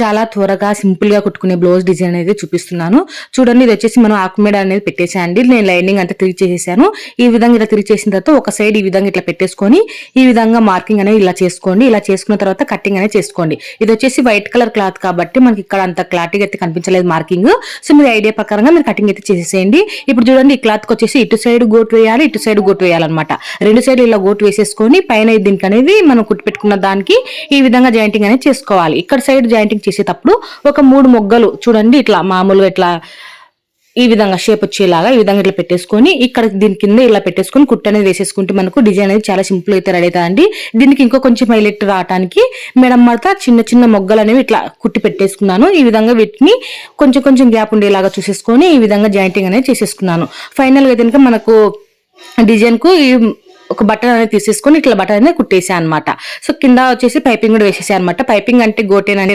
చాలా త్వరగా సింపుల్ గా కుట్టుకునే బ్లౌజ్ డిజైన్ అనేది చూపిస్తున్నాను. చూడండి, ఇది వచ్చేసి మనం ఆకుమీడ అనేది పెట్టేసాయండి. నేను లైనింగ్ అంతా తిరిగి చేసేసాను. ఈ విధంగా ఇలా తిరిగి చేసిన తర్వాత ఒక సైడ్ ఈ విధంగా ఇట్లా పెట్టేసుకొని ఈ విధంగా మార్కింగ్ అనేది ఇలా చేసుకోండి. ఇలా చేసుకున్న తర్వాత కటింగ్ అనేది చేసుకోండి. ఇది వచ్చేసి వైట్ కలర్ క్లాత్ కాబట్టి మనకి ఇక్కడ అంత క్లారిటీగా అయితే కనిపించలేదు మార్కింగ్. సో మీరు ఐడియా ప్రకారంగా మీరు కటింగ్ అయితే చేసేసేయండి. ఇప్పుడు చూడండి, ఈ క్లాత్ కి వచ్చేసి ఇటు సైడ్ గోటు వేయాలి, ఇటు సైడ్ గోటు వేయాలన్నమాట. రెండు సైడ్లు ఇలా గోటు వేసేసుకొని పైన దీనికి అనేది మనం కుట్టి పెట్టుకున్న దానికి ఈ విధంగా జాయింటింగ్ అనేది చేసుకోవాలి. ఇక్కడ సైడ్ జాయింటింగ్ చేసేటప్పుడు ఒక 3 మొగ్గలు చూడండి, ఇట్లా మామూలుగా ఇట్లా ఈ విధంగా షేప్ వచ్చేలాగా ఈ విధంగా ఇట్లా పెట్టేసుకొని ఇక్కడ దీని కింద ఇలా పెట్టేసుకొని కుట్టు అనేది వేసేసుకుంటే మనకు డిజైన్ అనేది చాలా సింపుల్ అయితే రెడీ అవుతుందండి. దీనికి ఇంకో కొంచెం హైలైట్ రావడానికి మేడం మడత చిన్న చిన్న మొగ్గలు అనేవి ఇట్లా కుట్టి పెట్టేసుకున్నాను. ఈ విధంగా వీటిని కొంచెం కొంచెం గ్యాప్ ఉండేలాగా చూసేసుకొని ఈ విధంగా జాయింటింగ్ అనేది చేసేసుకున్నాను. ఫైనల్ గా కనుక మనకు డిజైన్ కు ఒక బటన్ అనేది తీసేసుకొని ఇట్లా బటన్ అనేది కుట్టేసా అనమాట. సో కింద వచ్చేసి పైపింగ్ కూడా వేసేసా అనమాట. పైపింగ్ అంటే గోటేనండి.